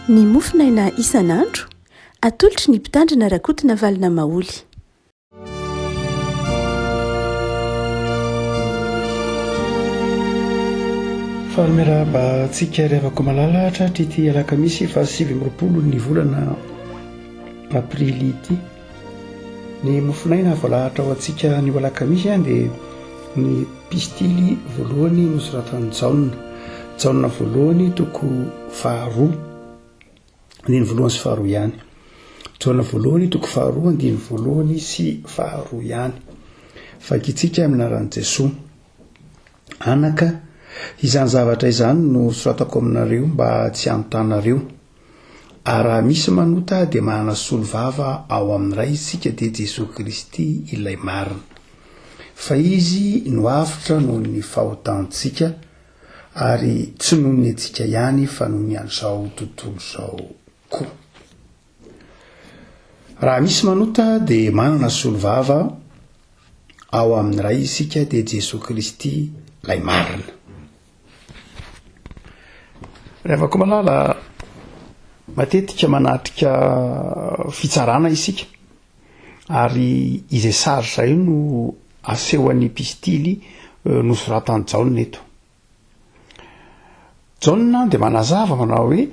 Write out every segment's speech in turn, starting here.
ny mofinaina isan'andro atolotry ny mpitandrina rakotina valina maoly. Fahameraba tsika revako malalahatra trity alakamisy fa 7 ny volana aprily ity. Ny mofinaina voalahatra ao antsika ny alakamisy dia ny pistily voalohany nosoratany jauna voalohany toko faharoa andiny voalohany sy faharoa ihany, jauna voalohany toko faharoa andiny voalohany sy faharoa ihany. Fakitsika aminaran'i Jesosy anaka izany zavatra izany no soratako aminareo mba tsy anotanareo. Raha misy manota dia manana solo vava ao amin'iray isika dia Jesosy Kristy ilay marina, fa izy no avitra noho ny fahotantsika ary tsy noho ny antsika ihany fa noho ny an'izao tontolo izao koa. Raha misy manota dia manana solo vava ao amin'iray isika dia Jesosy Kristy ilay marina. Revako malala matetika manatrika fitsarana isika ary izay sarotra io no asehoan'ny pistily nosoratany jauna eto. Jauna dia manazava manao hoe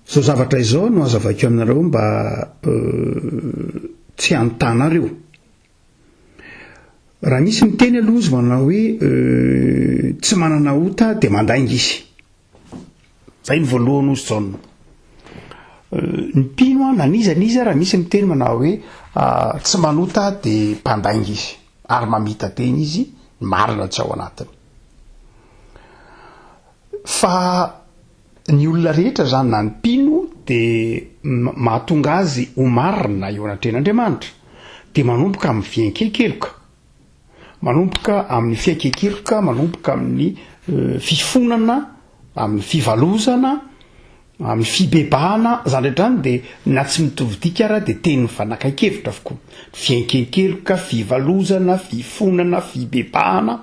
zao zavatra izao no azavakeo aminareo mba tsy anotanareo. Raha misy miteny aloha izy manao hoe tsy manana ota dia mandainga izy. Zay ny voalohany ozy jauna. Ny pino nanizaniza raha misy miteny manao hoe tsy manota dia mpandainga izy ary mamita teny izy marina tsy ao anatiny. Fa ny olona rehetra zany na ny pino dia mahatonga azy ho marina eo anatren'Andriamanitra dia manomboka amin'ny fiaikekeloka, manomboka amin'ny fiaikekeloka, manomboka amin'ny fifonana, amin'ny fivalozana, amin'ny fibebahana, zany rehetrany dia na tsy mitovy dika raha dia teny mifanakakevitra avokoa. Fiaikekeloka, fivalozana, fifonana, fibebahana,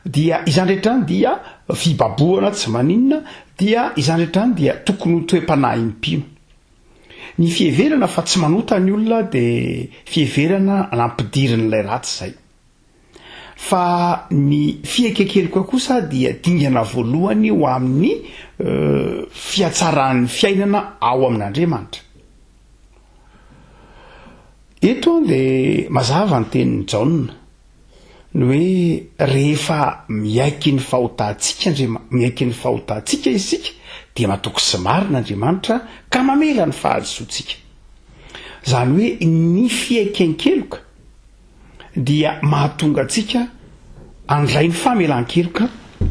dia izany rehetrany dia fibaboana tsy maninona, dia izany rehetrany dia tokony ho toe-panahy impino. Ny fieverana fa tsy manota ny olona dia fieverana nampidirin'ilay ratsy zay. Fa ny fiaikekeloka kosa dia dingana voalohany ho amin'ny fiatsaran'ny fiainana ao amin'Andriamanitra. Eto dia mazava ny tenin'ny jauna ny hoe rehefa miaiky ny fahotantsika isika dia matoky sy marina Andriamanitra ka mamela ny fahadisoantsika. Zany hoe ny fiaikekeloka dia mahatonga antsika andray ny famelan-keloka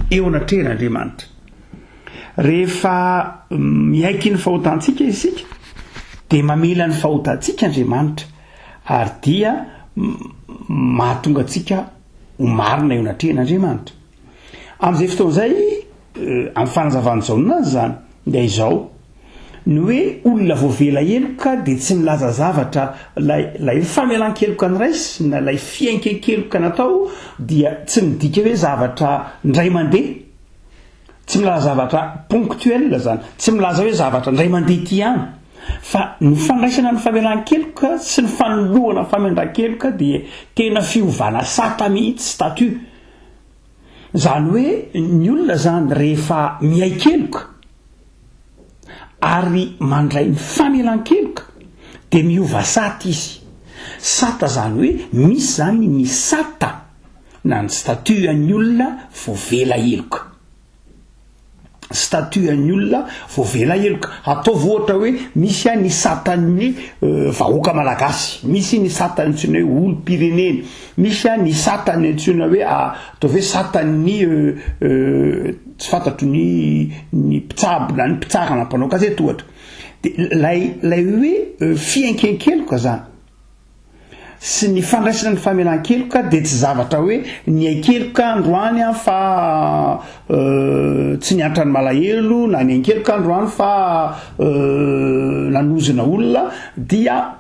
eo anatren'Andriamanitra. Rehefa miaiky ny fahotantsika isika dia mamela ny fahotantsika Andriamanitra ary dia mahatonga antsika ho marina eo anatren'Andriamanitra. Amin'izay fotoan'izay amin'ny fanazavany jauna zany dia izao ny hoe olona voavela heloka dia tsy milaza zavatra lay famelan-keloka ny raisy na lay fiaikekeloka natao dia tsy midika hoe zavatra ndray mandeha, tsy milaza zavatra ponctuel zany, tsy milaza hoe zavatra ndray mandeha ty ihany, fa ny fandraisana ny famelan-keloka sy ny fanoloana ny famelan-keloka dia tena fiovana sata mihitsy statut. Zany hoe ny olona zany rehefa miaikeloka ary mandray ny famelan-keloka dia miova sata izy. Sata zany hoe misy zany ny sata na ny statut an'ny olona voavela heloka. Statut an'ny olona voavela heloka. Ataovy ohatra hoe misy ny satan'ny vahoaka malagasy, misy ny satany antsoina hoe olom-pirenena, misy ny satany antsoina hoe ataovy hoe satan'ny tsy fantatro ny mpitsabona, ny mpitsarana mpanao gazety ohatra. Dia lay hoe fiaikekeloka zany sy ny fandraisana ny famelan-keloka dia tsy zavatra hoe ny aikeloka androany fa tsy niantra ny malahelo na ny aikeloka androany fa nanozina olona dia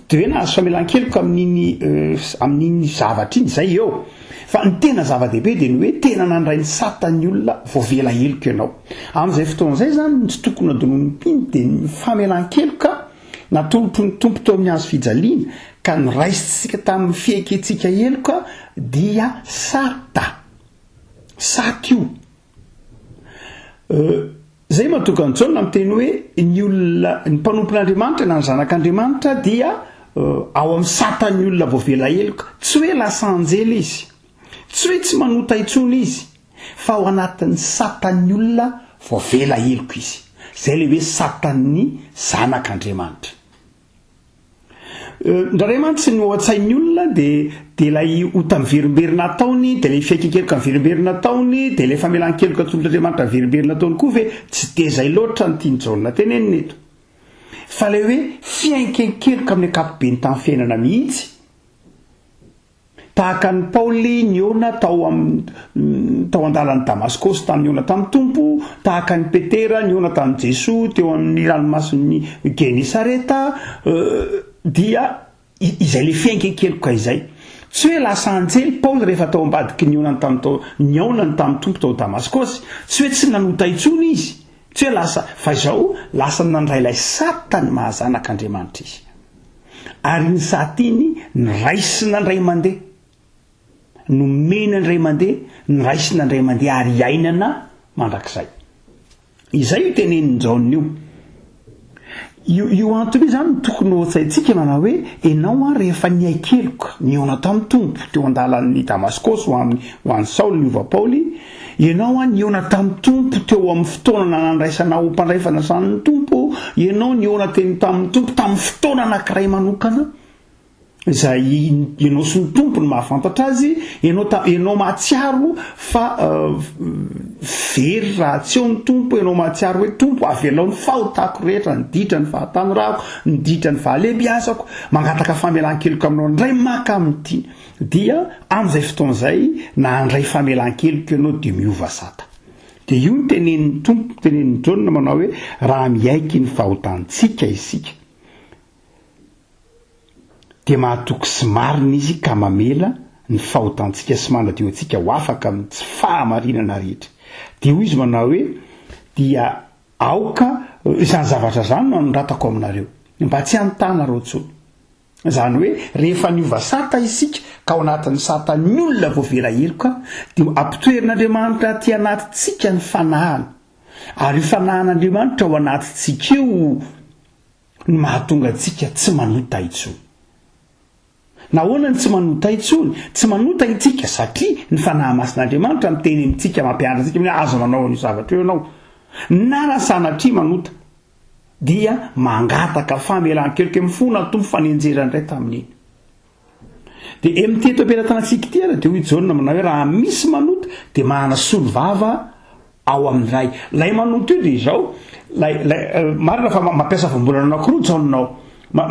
de hoe nahazo famelan-keloka amin'iny zavatra iny zay eo fa ny tena zava-dehibe de ny hoe tena nandray ny satany olona voavela heloka ianao amin'izay fotoan'izay zany tsy tokony adononympiny de ny famelan-keloka natolotro ny tompo teo amin'ny azo fijaliana ka ny raisitsika tamin'ny fieketsika heloka dia sata io zay mahatonga ny Jaona miteny hoe ny olona ny mpanompon'Andriamanitra na ny zanak'Andriamanitra dia ao amin'ny satany olona voavela heloka tsy hoe lasa anjely izy tsy hoe tsy manota intsony izy fa ao anatin'ny satany olona voavela heloka izy zay le hoe satan'ny zanak'Andriamanitra ndraray mantsy ny ohatsain'ny olona de ilay ota miverimberina ataony de le fiaikekeloka miverimberina ataony de le famelan-keloka tsolon'Andriamanitra miverimberina ataony koa ve tsy de zay loatra ny tiany Jaona teneniny eto fa le hoe fiaikekeloka amin'ny ankapobeny tamin'ny fiainana mihitsy tahaka ny Paoly niona tao an-dalan'ny Damaskosy tamin'ny niona tamin'ny tompo tahaka ny Petera niona tamin'ny Jesoa teo amin'ny ranomason'ny Genisareta dia izay le fiaikekeloka izay tsy hoe lasa anjely Paoly rehefa tao ambadiky niaonany tamin'ny tompo tao Damaskosy tsy hoe tsy nanota intsony izy tsy hoe lasa fa izao lasa nandray ilay satany mahazanak'Andriamanitra izy ary ny sata iny ny raisy nandray mandeha nomena ndray mandeha ny raisy nandray mandeha ary iainana mandrakizay izay io tenenin'ny Jaona io antony zany tokony hosaitsika manao hoe enao rehefa niaikeloka niona tamin'ny tompo teo an-dalan'ny Damaskosy ho an'ny Saoly niova Paoly ianao niona tamin'ny tompo teo amin'ny fotoana nandraisana ho mpandray fanasan'ny tompo ianao niona tamin'ny tompo tamin'ny fotoana anankiray manokana izay ianao sy ny tompo ny mahafantatra azy ianao mahatsiaro fa very raha tsy eo ny tompo ianao mahatsiaro hoe tompo avelao ny fahotako rehetra niditra ny fahatanorako niditra ny fahalebiazako mangataka famelan-keloka aminao ndray maka amin'ity dia amin'izay fotoan'izay na andray famelan-keloka ianao de miova sata de io ny tenenin'ny tompo tenenin'ny Jaona manao hoe raha miaiky ny fahotantsika isika de mahatoky sy marina izy ka mamela ny fahotantsika sy manadio antsika ho afaka amin'ny tsy fahamarinana rehetra de io izy manao hoe dia aoka izany zavatra zany no anondratako aminareo mba tsy antanareo tsony zany hoe rehefa niova sata isika ka ao anatin'ny satany olona voavela heloka de ampitoerin'Andriamanitra aty anatintsika ny fanahana ary io fanahan'Andriamanitra ao anatintsika io ny mahatonga antsika tsy manota intsony nahoana ny tsy manota intsony tsy manota itsika satria ny fanahy masin'Andriamanitra miteny amintsika mampianatra antsika hoe azo manao an'io zavatra eo ianao na sanatria manota dia mangataka famelan-keloka mifona tompo fanenjerany iray tamin'iny de emiteto ampelatanatsika ty de hoy Jaona manao hoe raha misy manota de manana solo vava ao amin'ray lay manota io de izao marina fa mampiasa vombolana anankiroa Jaonanao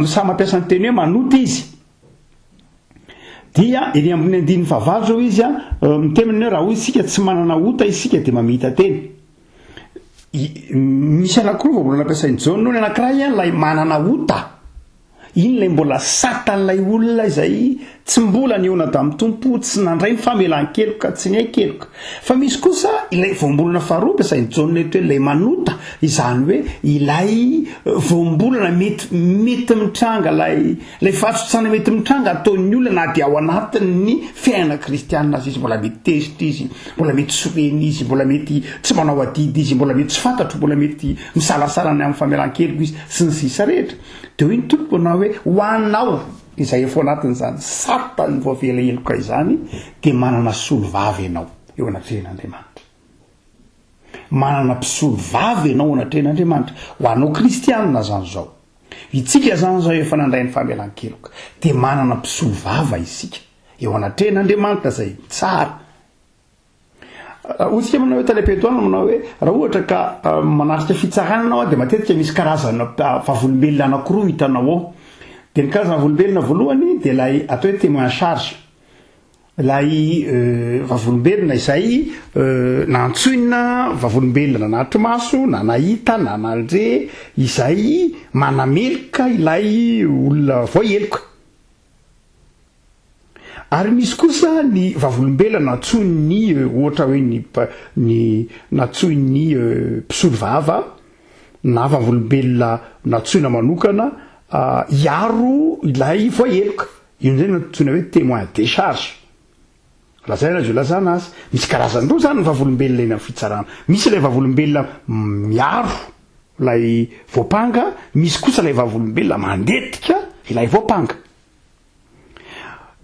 samy mampiasa ny teny hoe manota izy dia eny amin'ny andin'ny fahavalo zao izy mitemany hoe raha hoy isika tsy manana ota isika de mamita teny misy anankiroa vombolana ampiasain'ny Jaona ny anankiray lay manana ota iny lay mbola satan'ilay olona izay tsy mbola niona tamin'ny tompo tsy nandray ny famelan-keloka tsy niaikeloka fa misy kosa ilay voambolana faharoa ampiasain'ny Jaona eto hoe ilay manota izany hoe ilay voambolana mety mitranga lay fahatsotsana mety mitranga ataon'ny olona na dia ao anatin'ny fiainana kristianina azy izy mbola mety tezitra izy mbola mety soreny izy mbola mety tsy manao adidy izy mbola mety tsy fantatro mbola mety misalasarany amin'ny famelan-keloka izy sy ny sisa rehetra de hoe ny tompo na hoe ho anao izay efa anatin'izany satany voavela heloka izany de manana solo vavy ianao eo anatrehan'Andriamanitra manana mpisolo vavy ianao anatrehan'Andriamanitra ho anao kristianina zany zao itsika zany zao efa nandray ny famelan-keloka de manana mpisolo vava isika eo anatrehan'Andriamanitra zay tsara otsika manao hoe talepetoana manao hoe raha ohatra ka manarika fitsarana anao de matetika misy karazana vavolombelona anankiroa hitanao ao de ny karazana volombelona voalohany de lay atao hoe témoin charge lay vavolombelona izay nantsoina vavolombelona nanatromaso na nahita na nandre izay manamelika ilay olona voaheloka. Ary misy kosa ny vavolombelona natsoiny ohatra hoe ny natsoiny mpisolo vava na vavolombelona natsoina manokana iaro ilay voaheloka. Io zay natsoina hoe témoin de charge. Lazana azy lazana azy misy karazany roa zany ny vavolombelona eny amin'ny fitsarana. Misy ilay vavolombelona miaro ilay voapanga, misy kosa ilay vavolombelona mandetika ilay voapanga.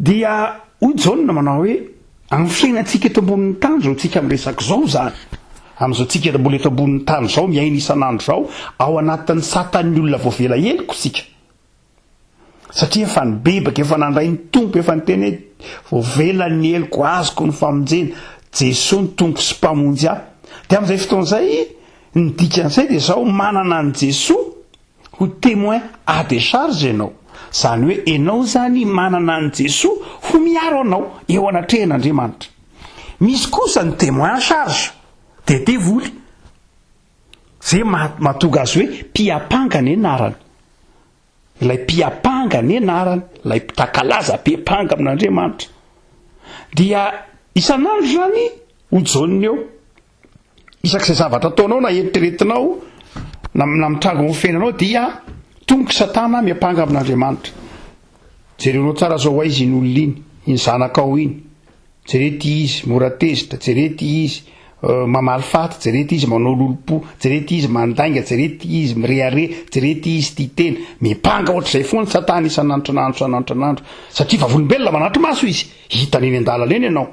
Dia hoy Jauna manao hoe amin'ny fiainantsika eto ambonin'ny tany zao tsika miresaka zao zany, amin'izao tsika mbola eto ambonin'ny tany zao miaina isan'andro zao ao anatin'ny satan'ny olona voavela heloka sika. Satria efa nibebaka, efa nandray ny tompo, efa niteny hoe voavelan'ny heloko azoko ny famonjena, Jesosy ny tompo sy mpamonjy ahy. Dia amin'izay fotoan'izay ny dikan'izay dia zao manana ny Jesosy ho témoin à décharge ianao. Zany hoe ianao zany manana ny Jesosy ho miaro anao eo anatrehan'Andriamanitra. Misy kosa ny témoin à charge dia devoly. Zay mahatonga azy hoe mpiapanga ny anarany. Ilay mpiapanga ny anarany, ilay mpitankalaza mpiapanga amin'Andriamanitra. Dia isan'andro zany hojonony eo isak'izay zavatra ataonao na eritreretinao na mitrango ny fiainanao dia tomboky Satana miapanga amin'Andriamanitra. Jerenao tsara zao aizy iny olona iny, iny zanakao iny, jerety izy mora tezitra, jerety izy mamaly faty, jerety izy manao lolopo, jerety izy mandainga, jerety izy mireare, jerety izy tia tena. Mipanga ohatr'izay foana Satana isan'andro. Satria vavolombelona manatro maso izy, hitany eny an-dalana eny ianao.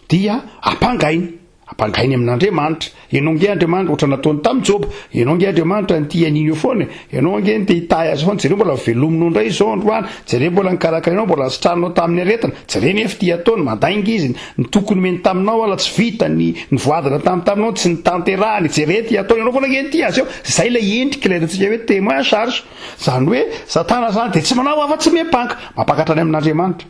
Dia apangainy amin'Andriamanitra. Ianao nge Andriamanitra ohatry nataony tamin'ny Job, ianao nge Andriamanitra nytia an'iny eo foana, ianao nge ny te hitahy azy foana, jereo mbola velominao indray izao androany, jereo mbola nikarakarainao, mbola sitranao tamin'ny aretana, jereo nefa tia ataony mandainga izy, ny tokony meny taminao ala tsy vita ny voadina taminao tsy ny tanterahany, jereo tia ataony, ianao foana nge tia azy eo. Zay ilay endrika ilay atantsika hoe témoin à charge. Zany hoe Satana zany dia tsy manao afa-tsy miapanga, mampakatra any amin'Andriamanitra.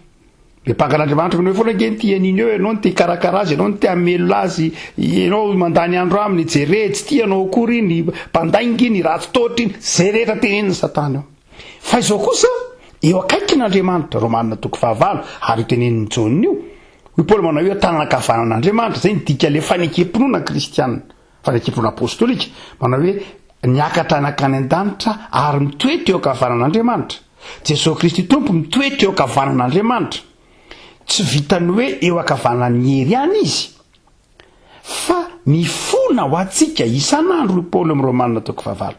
Miapanga an'Andriamanitra hoe foana nge tia an'iny eo, ianao ny te hikarakara azy, ianao ny te hamelona azy, ianao mandany andro aminy, jereo tsy tianao akory iny, mpandainga iny, ratsy totra iny, zay rehetra teneniny Satana eo. Fa izao kosa eo akaikin'Andriamanitra, Romanina 9:9, ary teneniny Jauna io, hoy Paoly manao hoe tananakavanan'Andriamanitra. Zay ny dika le fanekempinoana kristianina, fanekempinoana apostolika, manao hoe niakatra nakany an-danitra ary mitoetra eo ankavanan'Andriamanitra. Jesosy Kristy tompo mitoetra eo ankavanan'Andriamanitra. Tsy vitany hoe eo ankavanan'ny hery ihany izy, fa mifona ho antsika isan'andro, hoy Paoly amin'ny Romanina 9:9.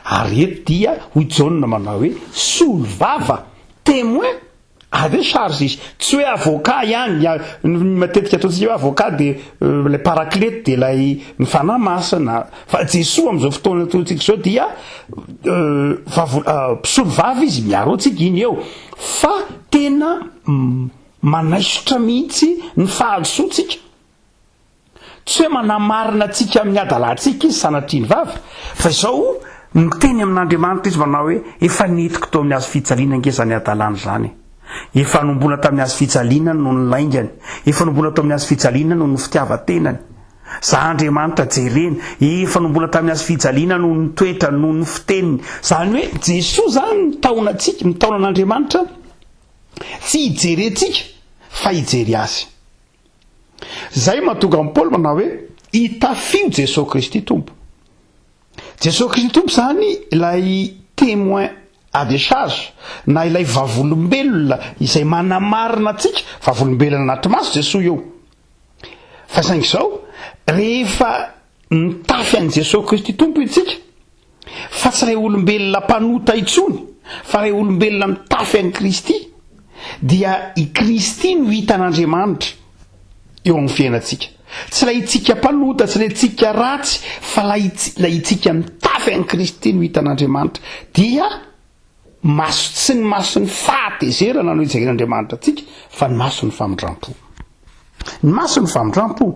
Ary eto dia hoy Jauna manao hoe solo vava, témoin à décharge izy. Tsy hoe avocat ihany, matetika ataontsika hoe avocat dia ilay paraklety dia ilay ny fanahy masina. Fa Jesosy amin'izao fotoana ataontsika izao dia solo vava izy, miaro antsika iny eo, fa tena manaisotra mihitsy ny fahazotsika. Tsy hoe manamarina atsika amin'ny adalantsika izy sanatriany vava, fa izao miteny amin'Andriamanitra izy manao hoe efa netiko tao amin'ny hazo fijaliana ngeza ny adalany zany. Efa nombona tamin'ny hazo fijaliana no ny laingany, efa nombona tamin'ny hazo fijaliana no ny fitiavan-tenany. Za Andriamanitra jerena, efa nombona tamin'ny hazo fijaliana no ny toetra no ny fiteniny. Zany hoe Jesosy zany mitaona antsika, mitaona an'Andriamanitra, tsy hijerentsika fa hijery azy. Zay mahatonga amin'ny Paoly manao hoe hitafio Jesosy Kristy tompo. Jesosy Kristy tompo zany ilay témoin à décharge, na ilay vavolombelona izay manamarina atsika, vavolombelona anaty maso Jesosy eo. Fa saingy izao rehefa mitafy an'i Jesosy Kristy tompo itsika, fa tsy ilay olombelona mpanota intsony, fa ilay olombelona mitafy an'i Kristy, dia i Kristy no hitan'Andriamanitra eo amin'ny fiainantsika. Tsy ilay itsika mpanota, tsy ilay itsika ratsy, fa ilay itsika mitafy an'i Kristy no hitan'Andriamanitra. Dia maso tsy ny maso ny fahatezerana no hijeren'Andriamanitra atsika, fa ny maso ny famindrampo. Ny maso ny famindrampo.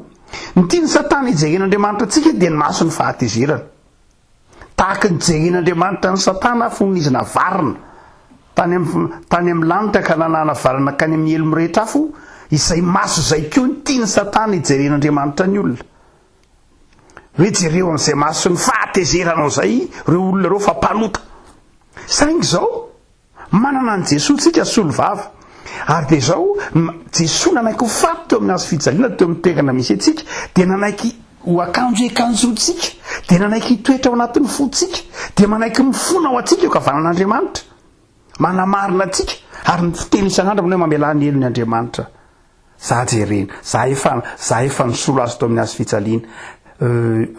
Ny tiany Satana hijeren'Andriamanitra atsika dia ny maso ny fahatezerana. Tahaka ny jeren'Andriamanitra ny Satana fonizina varina. tany amin'ny lanitra ka nanana valana kany amin'ny elo mirehetra afo izay maso zay koa ny tiany satana hijeren'andriamanitra ny olona hoe jereo amin'izay maso ny fahatezeranao zay reo olona reo fa mpanota saingy zao manana an Jesosy tsika solovava ary de zao Jesosy nanaiky ho faty teo amin'ny azo fijaliana teo amin'ny toerana misy antsika de nanaiky ho akanjo ekanjotsika de nanaiky hitoetra ao anatin'ny fotsika de manaiky mifona ao atsika eo kavanan'Andriamanitra manamarina atsika ary ny fiteny isan'andro amin'ny hoe mamela ny elon'ny Andriamanitra za jerena za efa nisolo azy teo amin'ny azo fijaliana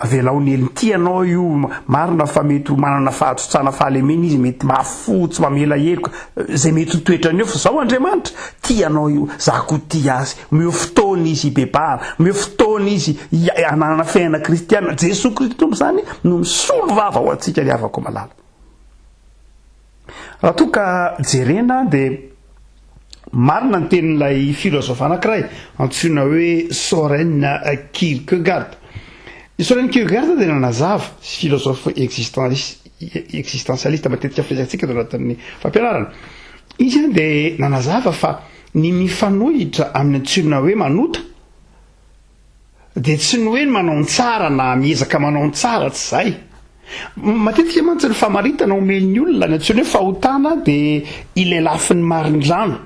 avelao ny elony ty anao io marina fa mety manana fahatsotsana fahalemena izy mety mahafotsy mamela heloka zay mety toetrany eo fa zao Andriamanitra ty anao io za ko ty azy meo fotoana izy ibebahana meo fotoana izy ananana fiainana kristiana Jesosy Kristy tompo zany no misolo vava ho atsika ny avako malala raha toa ka jerena de marina ny tenin'ilay filozofa anankiray antsoina hoe Søren Kierkegaard. Søren Kierkegaard dia nanazava filozofa existentialiste matetika firesantsika tao anatin'ny fampianarana. Izy zany dia nanazava fa ny mifanohitra amin'ny antsoina hoe manota dia tsy ny hoe manao ny tsara na miezaka manao ny tsara tsy zay. Matetika mantsy ny famaritana omen'ny olona ny antsoina hoe fahotana dia ilay lafin'ny marindrano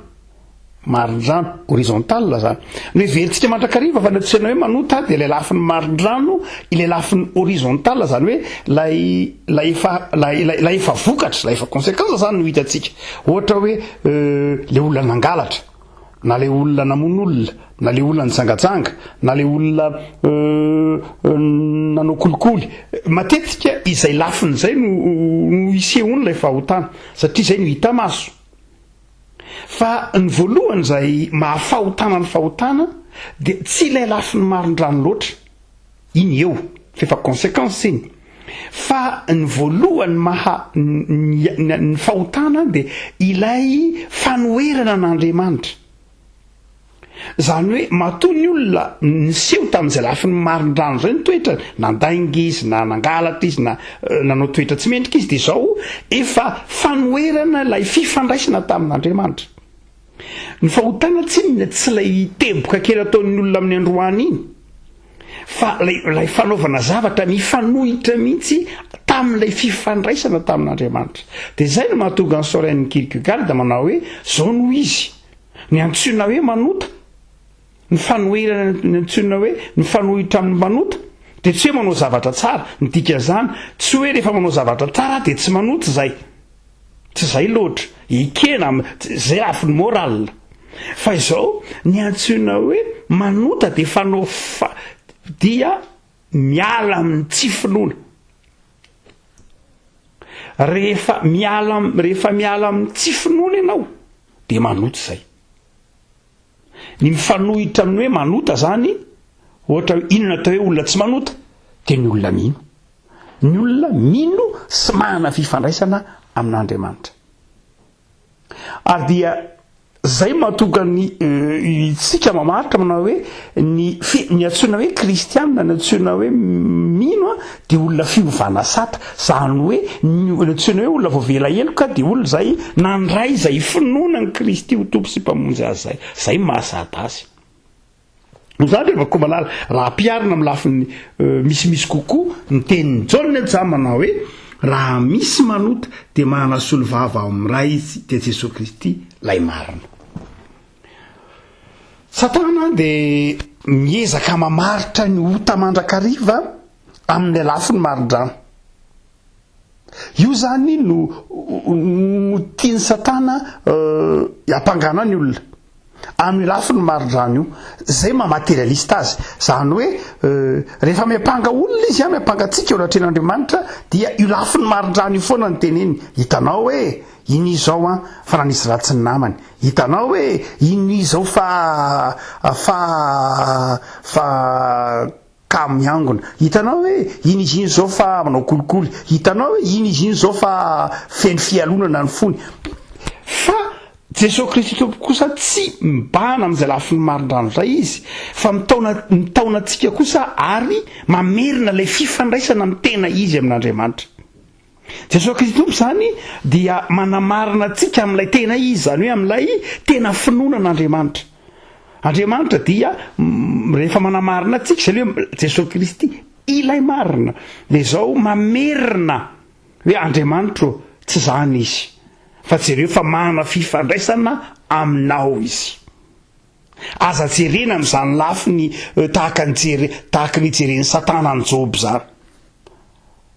horizontal zany no everitsika mandrakariva fa natsena hoe manota dia ilay lafin'ny marindrano ilay lafin'ny horizontal zany hoe lay efa vokatra lay efa conséquence zany no hitantsika ohatra hoe le olona nangalatra na le olona namono olona na le olona nitsangatsanga na le olona nanao kolikoly matetika izay lafiny zay no isehony lay fahotana satria zay no hita maso fa ny voalohany zay mahafahotana ny fahotana dia tsy ilay lafiny marindrano loatra iny eo fa conséquence iny fa ny voalohany ny fahotana dia ilay fanoherana n'Andriamanitra zany hoe matoa ny olona niseho tamin'izay lafiny marindrano zay ny toetra nandainga izy na nangalatra izy na nanao toetra tsy mendrika izy dia zao efa fanoherana ilay fifandraisana tamin'Andriamanitra. Ny fahotana tsy lay temboka kely ataon'ny olona amin'ny androany iny fa lay fanaovana zavatra mifanohitra mihitsy tamin'ilay fifandraisana tamin'Andriamanitra. Dia zay no mahatonga ny Søren Kierkegaard manao hoe zao no izy ny antsoina hoe manota ny fanoherana ny antsoina hoe ny fanohitra amin'ny manota dia tsy hoe manao zavatra tsara ny dika zany tsy hoe rehefa manao zavatra tsara dia tsy manota zay tsy zay loatra ikena zay lafiny moral fa izao ny antsoina hoe manota dia fanao dia miala amin'ny tsy finoana rehefa miala amin'ny tsy finoana ianao dia manota zay. Ny mifanohitra amin'ny hoe manota zany ohatra inona atao hoe olona tsy manota dia ny olona mino sy manana fifandraisana amin'Andriamanitra. Ary dia zay mahatonga ny tsika mamaritra manao hoe ny antsoina hoe kristianina ny antsoina hoe mino dia olona fiovana sata zany hoe ny antsoina hoe olona voavela heloka dia olona zay nandray zay finoana ny Kristy ho tompo sy mpamonjy azy zay mahasata azy. Zany rehefa koa malala raha ampiarina amin'ny lafiny misimisy kokoa ny tenin'ny John Nedzam manao hoe raha misy manota dia manasolo vava ao amin'ny ray izy dia Jesosy Kristy lay marina. Satana dia miezaka mamaritra ny ota mandrakariva amin'ny lafiny marindrano. Io zany no tiany Satana hampangana ny olona amin'ny lafiny marindrano io zay mahamaterialista azy zany hoe rehefa miapanga olona izy miapangatsika eo latren'Andriamanitra dia io lafiny marindrano io foana ny teneny hitanao hoe iny izao fa nanisy ratsy ny namany hitanao hoe iny izao fa miangona hitanao hoe iny izy iny zao fa manao kolikoly hitanao hoe iny izy iny zao fa feno fialonana ny fony fa Jesosy Kristy tompo kosa tsy mibahana amin'izay lafiny marindrano zay izy fa mitaona antsika kosa ary mamerina ilay fifandraisana amin'ny tena izy amin'Andriamanitra. Jesosy Kristy tompo zany dia manamarina antsika amin'ilay tena izy, zany hoe amin'ilay tena finoanan'Andriamanitra. Andriamanitra dia rehefa manamarina antsika zay hoe Jesosy Kristy ilay marina, dia izao mamerina hoe Andriamanitra tsy zany izy, fa jereo fa mana fifandraisana aminao izy. Aza jerena amin'izany lafiny tahaka ny jeren'ny Satana ny Job zany.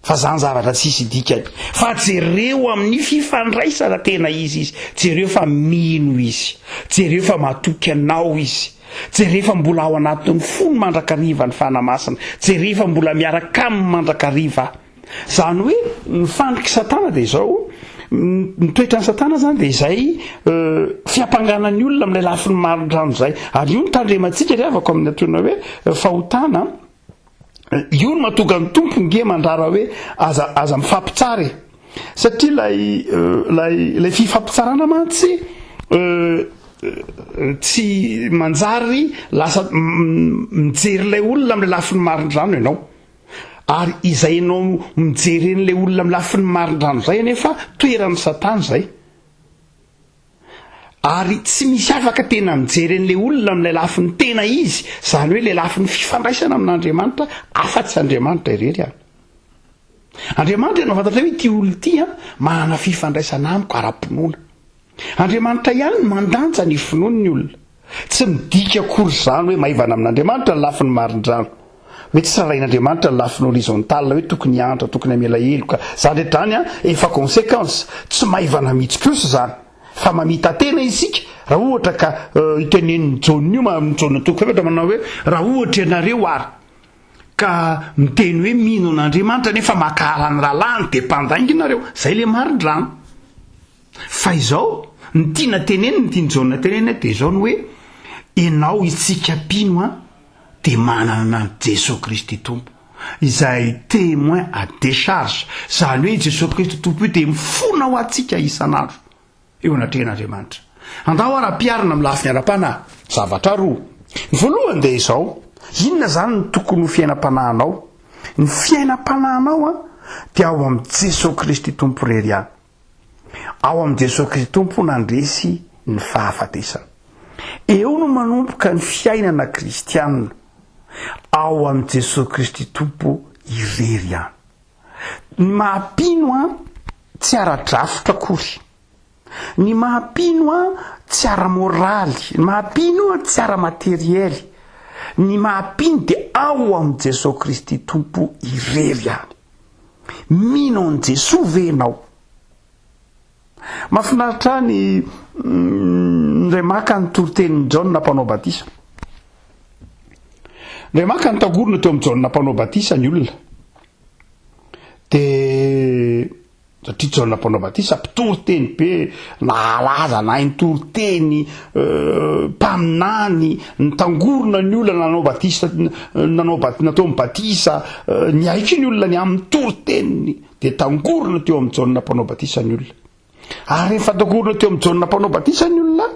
Fa zany zavatra tsisy dikany. Fa jereo amin'ny fifandraisana tena izy, jereo fa mino izy, jereo fa matoky anao izy, jereo fa mbola ao anatin'ny fony mandrakariva ny fanamasina, jereo fa mbola miaraka aminy mandrakariva. Zany hoe mifandriky Satana dia izao, mitoetra ny Satana zany dia izay fiampanganany olona amin'ilay lafiny marindrano izay. Ary io ny tandremantsika riavako amin'ny atoana hoe fahotana, io no mahatonga ny tompo nge mandrara hoe aza mifampitsara, satria lay fifampitsarana mantsy tsy manjary lasa mijery ilay olona amin'ilay lafiny marindrano ianao. Ary izay ianao mijery an'ilay olona amin'ny lafiny marindrano izay nefa toeran'ny Satana izay. Ary tsy misy afaka tena mijery an'ilay olona amin'ilay lafiny tena izy, zany hoe ilay lafiny fifandraisana amin'Andriamanitra, afa-tsy Andriamanitra irery any. Andriamanitra ianao fantatra hoe ity olona ity manana fifandraisana amiko ara-pinoana. Andriamanitra ihany mandantsa ny finoan'ny olona, tsy midika akory zany hoe maivana amin'Andriamanitra ny lafiny marindrano, hoe tsy sarain'Andriamanitra ny lafiny horizontal hoe tokony hiantra, tokony hamela elo ka zany rehetrany efa conséquence, tsy maivana mihitsy kosa zany, fa mamita tena isika. Raha ohatra ka itenen'ny Jaune io Jaune toko fefatra manao hoe raha ohatra ianareo ary ka miteny hoe mino an'Andriamanitra nefa makahala ny rahalahy dia mpandainginareo, zay le marindrano. Fa izao ny tiana teneniny, ny tiany Jaune teneniny dia izao ny hoe ianao isika pino dia manana Jesosy Kristy tompo, izay témoin à décharge, zany hoe Jesosy Kristy tompo io dia mifona ho atsika isan'andro eo anatrehan'Andriamanitra. Andao ara-piarina amin'ny lafiny ara-panahy zavatra roa. Ny voalohany dia izao, inona zany ny tokony ho fiainam-panahinao? Ny fiainam-panahinao dia ao amin'ny Jesosy Kristy tompo irery any. Ao amin'ny Jesosy Kristy tompo nandresy ny fahafatesana. Eo no manomboka ny fiainana kristianina, ao amin'ny Jesosy Kristy tompo irery any. Ny mahampino tsy ara-drafotra akory, ny mahampino tsy ara-moraly, ny mahampino tsy ara-materiely, ny mahampino dia ao amin'ny Jesosy Kristy tompo irery any. Mino an' Jesosy ve ianao? Mahafinaritra ny ndray maka ny toritenin'ny Jaune mpanao batisa. Ndray maka ny tangorona teo amin'ny Jaune mpanao batisa ny olona, dia satria Jaune mpanao batisa mpitoroteny be, nalaza nahay ny toriteny, mpaminany, ny tangorona ny olona nanao batisa, natao mibatisa, ny aitry ny olona ny amin'ny toriteniny, dia tangorona teo amin'ny Jaune mpanao batisa ny olona. Ary rehefa tangorona teo amin'ny Jaune mpanao batisa ny olona,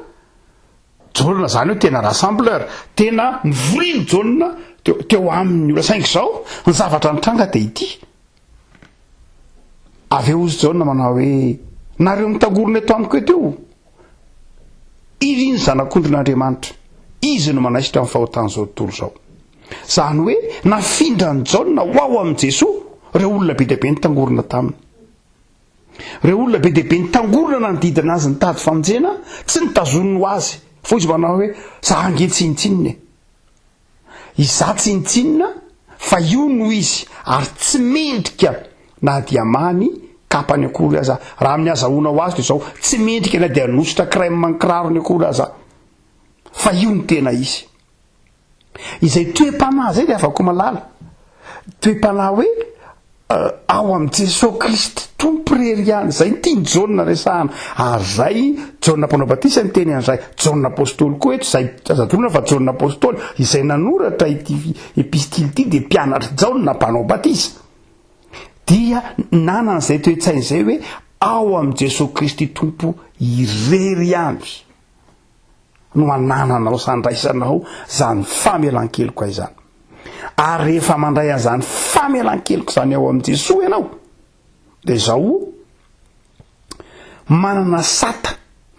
Jaune zany hoe tena rassembleur, tena mivorino Jaune teo amin'ny olona. Saingy izao ny zavatra nitranga dia ity. Avy eo izy Jaune manao hoe nareo mitangorona eto amiko teo, iry ny zanak'ondrin'Andriamanitra, izy no manaisitra amin'ny fahotan'izao tontolo izao. Zany hoe nafindra ny Jaune ho ao amin'ny Jesosy ireo olona be dia be nitangorona taminy. Ireo olona be dia be nitangorona nanodidina azy nitady famonjena, tsy nitazoniny ho azy, fa izy manao hoe za ange tsinitsinina, iza tsinitsinina, fa io no izy ary tsy mendrika na dia many kapany akory aza. Raha amin'ny azahoana ho azy dia izao, tsy mendrika na dia nositra crème mankirarony akory aza, fa io ny tena izy. Izay toe-panahy zay dia afaka malala, toe-panahy hoe ao amin'ny Jesosy Kristy tompo irery any. Zay ny tiany Jaune resahana, ary zay Jaune mpanao batisa ny teny an'izay. Jaune apôstôly koa eto, zay azadolona fa Jaune apôstôly izay nanoratra ity epistily ity dia mpianatra Jaune mpanao batisa, dia nanan'izay toe-tsainy izay hoe ao amin'ny Jesosy Kristy tompo irery any no anananao sandraisanao zany famelan-keloka izany. Ary rehefa mandray an'izany famelan-keloka izany ao amin'ny Jesosy ianao, de zao manana sata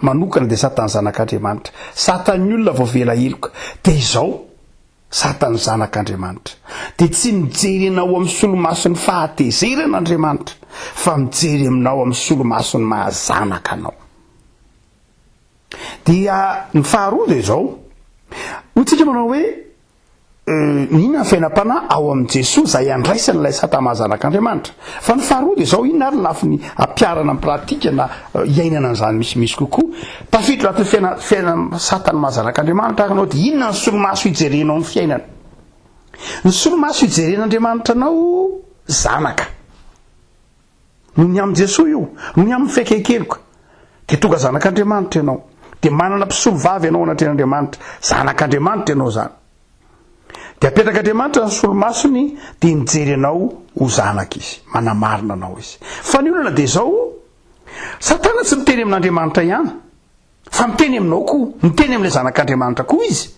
manokana de satany zanak'Andriamanitra, satany olona voavela eloka de izao satany zanak'Andriamanitra, de tsy mijery anao amin'ny solomasony fahatezeran'Andriamanitra fa mijery aminao amin'ny solomasony mahazanaka anao. Dia ny faharoa de zao hotsika manao hoe inona ny fiainam-panahy ao amin'i Jesosy zay andraisana ilay satany mahazanak'Andriamanitra. Fa ny faharoa de zao inona ary lafiny ampiarana amin'ny pratika na iainana an'izany misimisy kokoa. Tafiditra anatin'ny fiainana satany mahazanak'Andriamanitra anao de inona ny solomaso hijerenao ny fiainana? Ny solomaso hijeren'Andriamanitra anao zanaka. Noho ny amin'i Jesosy io, noho ny amin'ny fikekeloka de tonga zanak'Andriamanitra ianao. De manana mpisolo vavy ianao anatrehan'Andriamanitra, zanak'Andriamanitra ianao zany. De apetrak'Andriamanitra ny solomasony de mijery anao ho zanaka izy, manamarina anao izy. Fa ny olona de zao Satana tsy miteny amin'Andriamanitra ihany, fa miteny aminao koa, miteny amin'ilay zanak'Andriamanitra koa izy,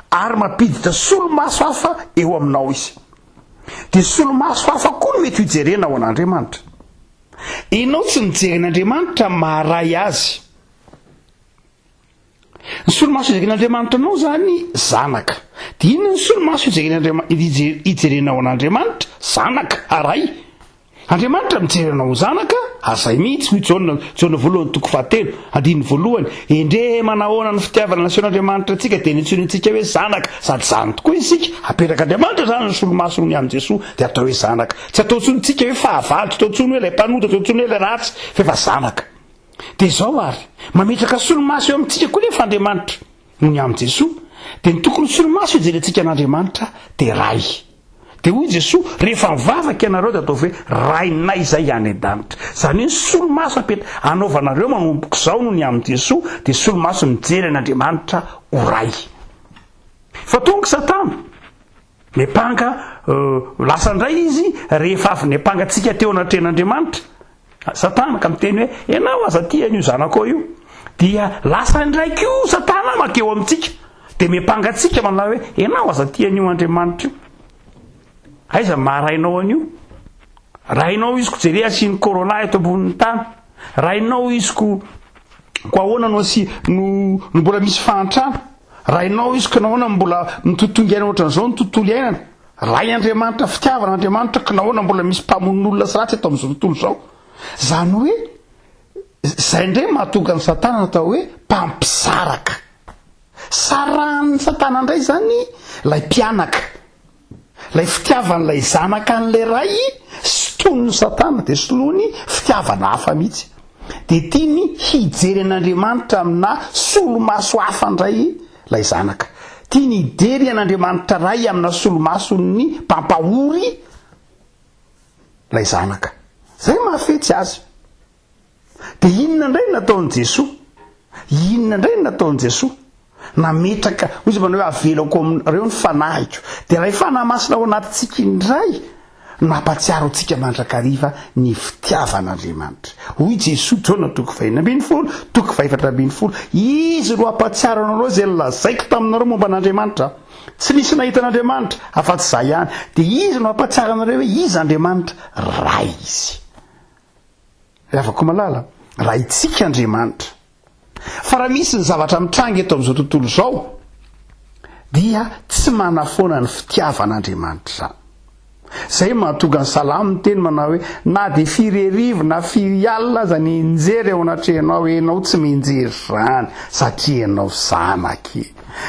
ary mampiditra solomaso hafa eo aminao izy. De solomaso hafa koa no mety hijerena ao an'Andriamanitra. Ianao tsy mijery an'Andriamanitra maharay azy. Ny solomaso hijeren'Andriamanitra anao zany zanaka. De inona ny solomaso hijerenao an'Andriamanitra? Zanaka, aray. Andriamanitra mijery anao zanaka, azay mihitsy Jona voalohany toko 7 andininy voalohany, endre manahoana ny fitiavana nasion'Andriamanitra antsika de nitsonintsika hoe zanaka, sady zany tokoa isika. Apetrak'Andriamanitra zany ny solomaso ny amin'i Jesosy de atao hoe zanaka. Tsy atao tsonitsika hoe fahavalitra, atao tsony hoe ilay mpanota, atao tsony hoe ilay ratsy, fa zanaka. De zao ary mametraka solomaso eo amintsika koa nefa Andriamanitra noho ny amin'i Jesosy. De ny tokony solomaso hijerentsika an'Andriamanitra de ray. De hoy Jesosy, rehefa mivavaka ianareo de atao hoe rainay zay any an-danitra. Zany hoe solomaso anaovanareo manomboka zao noho ny amin'i Jesosy de solomaso mijery an'Andriamanitra ho ray. Fa tonga Satana mepanga lasa indray izy rehefa avy nepangatsika teo anatrehan'Andriamanitra. Satana ka miteny hoe ianao aza tia io zanako io, dia lasa indraiky io Satana makeo amintsika de mepangatsika manao hoe ianao aza tia io Andriamanitra io. Aiza maharainao an'io? Rainao izy ko jere asiany corona eto ambonin'ny tany, rainao izy ko ahoana no mbola misy fahantrana, rainao izy ko nahoana mbola mitotonga iainana ohatran'izao ny tontolo iainana, ray Andriamanitra, fitiavana Andriamanitra ko nahoana mbola misy mpamonin'olona sy ratsy eto amin'izao tontolo zao. Zany hoe zay indray mahatonga ny Satana atao hoe mpampisaraka. Saran'ny Satana indray zany lay mpianaka, lay fitiavan'ilay zanaka an'ilay ray sy tonony Satana de soloany fitiavana hafa mihitsy. De tiany hijery an'Andriamanitra amina solomaso hafa indray lay zanaka. Tiany hijery an'Andriamanitra ray amina solomason'ny mpampahory lay zanaka. Zay mahafetsy azy. De inona indray nataon'i Jesosy? Inona indray nataon'i Jesosy? Nametraka, hoy manao hoe avelako aminareo ny fanahiko. De raha fanahy masina ao anatintsika indray nampatsiaro antsika mandrakariva ny fitiavan'Andriamanitra. Hoy Jesosy Jona toko 5:12, toko 4:12, izy ro ampatsiaro anareo zay lazaiko taminareo momba an'Andriamanitra. Tsy nisy nahita an'Andriamanitra afa-tsy zay ihany. De izy no ampatsiaro anareo hoe izy Andriamanitra ray izy. Afaka malala, raitsika Andriamanitra. Fa raha misy ny zavatra mitranga eto amin'izao tontolo zao dia tsy manafoana ny fitiavan'Andriamanitra. Zay mahatonga ny Salamo ny teny manao hoe na de firerivo na firy alina aza ny injery ao anatrehanao, ianao tsy minjery zany satria ianao zanaky.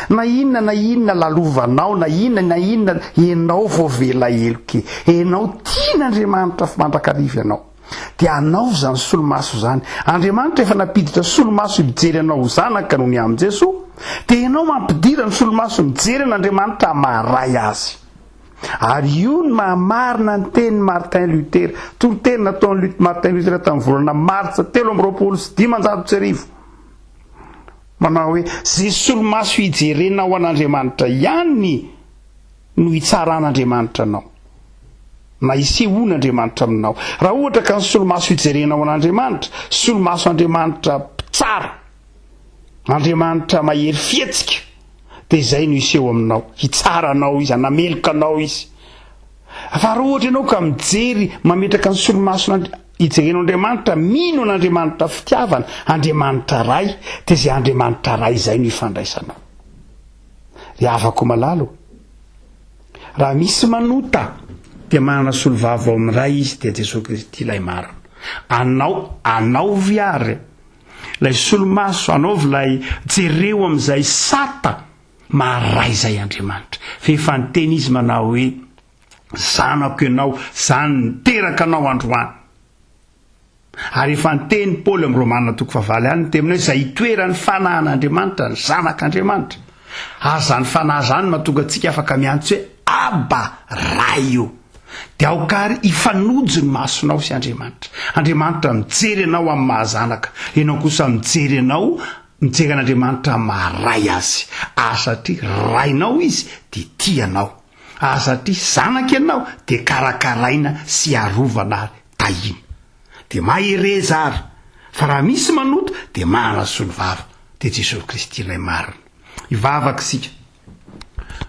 Na inona lalovanao, na inona ianao voavela eloky, ianao tian'Andriamanitra mandrakariva ianao. De anao zany solomaso zany. Andriamanitra efa napiditra solomaso mijery anao ho zanaka noho ny amin'i Jesosy, de ianao mampidira ny solomaso mijery an'Andriamanitra maharay azy. Ary io ny mahamarina ny teny Martin Luther, toro-teny nataon'ny Martin Luther tamin'ny volana martsa 1395. Manao hoe zay solomaso hijerenao an'Andriamanitra ihany no hitsaran'Andriamanitra anao, na isehoan'Andriamanitra aminao. Raha ohatra ka ny solomaso hijerenao an'Andriamanitra, solomaso Andriamanitra pitsara, Andriamanitra mahery fietsika, de izay no iseho aminao, hitsaranao izy, anameloka anao izy. Fa raha ohatra ianao ka mijery mametraka ny solomaso Ijeren'Andriamanitra mino n'Andriamanitra fitiavana, Andriamanitra ray, dia izay Andriamanitra ray izay no ifandraisanao. Ry havako malalo, raha misy manota dia manana solovava ao amin'ray izy dia Jesosy Kristy ilay marina. Anao viary, ilay solomaso, anaovy ilay jereo amin'izay sata maharay izay Andriamanitra. Fa efa niteny izy manao hoe zanako ianao, zany niteraka anao androany. Ary efa niteny Paoly amin'ny Romanina 4 any niteny hoe izay itoeran'ny fanahan'Andriamanitra ny zanak'Andriamanitra. Aza ny fanahy zany mahatonga antsika afaka miantso hoe Aba ray io. Dia aokary ifanojo ny masonao sy Andriamanitra. Andriamanitra mijery anao amin'ny mahazanaka, ianao kosa mijery anao, mijery an'Andriamanitra amin'ny maharay azy. Satria rainao izy dia tianao. Satria zanaka ianao dia karakaraina sy arovana tahiny. Dia mahereza ary, fa raha misy manoto dia manana solovava, dia Jesosy Kristy ilay marina. Ivavaka sika.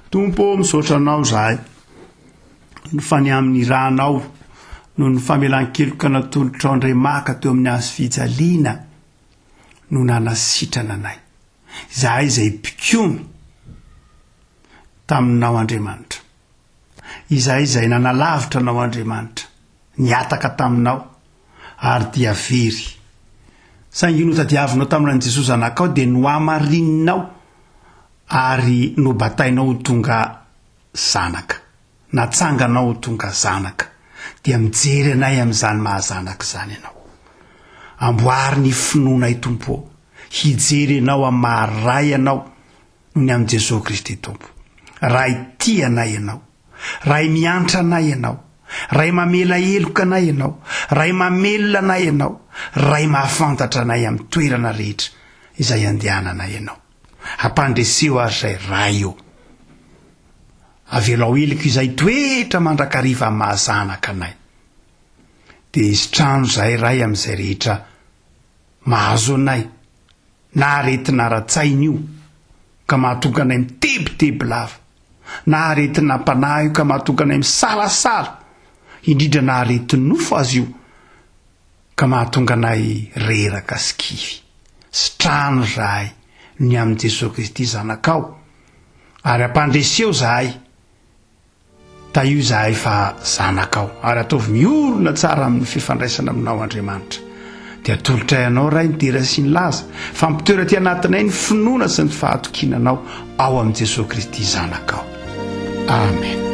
Tompo, misaotra anao zahay no fany amin'ny ranao, no ny famelan-keloka natolotra Andriamaka teo amin'ny azo fijaliana no nanasitrana anay. Zahay izay mpikomy taminao Andriamanitra. Izahay izay nanalavitra anao Andriamanitra, niataka taminao ary dia very. Saingy no tadiavinao tamin'irany Jesosy zanakao dia no amarininao ary no batainao ho tonga zanaka, natsanganao ho tonga zanaka, dia mijery anay amin'izany mahazanaka izany ianao. Amboary ny finoana Tompo, hijery anao amin'ny maharay anao noho ny amin'ny Jesosy Kristy Tompo. Ray tia anay ianao, ray miantra anay ianao, ray mamela heloka anay ianao, ray mamelona anay ianao, ray mahafantatra anay amin'ny toerana rehetra izay andehananay ianao. Hampandreseo ary izay ray io. Avelao heliko izay toetra mandrakariva mahazanaka anay. Dia izy trano izay ray amin'izay rehetra mahazo anay, na aretina ara-tsaina io ka mahatonga anay mitebiteby lava, na aretina ampanahy io ka mahatonga anay misalasala, indrindra na aretin'ny nofo azy io ka mahatonga anay reraka sy kivy. Sitrano zahay ny amin'ny Jesosy Kristy zanakao, ary ampandreseo zahay, ta io zahay fa zanakao, ary ataovy miorona tsara amin'ny fifandraisana aminao Andriamanitra. Dia atolotra ianao ray nidera sy ny laza, fa mpitoera ty anatinay ny finoana sy ny fahatokinanao ao amin'ny Jesosy Kristy zanakao. Amen.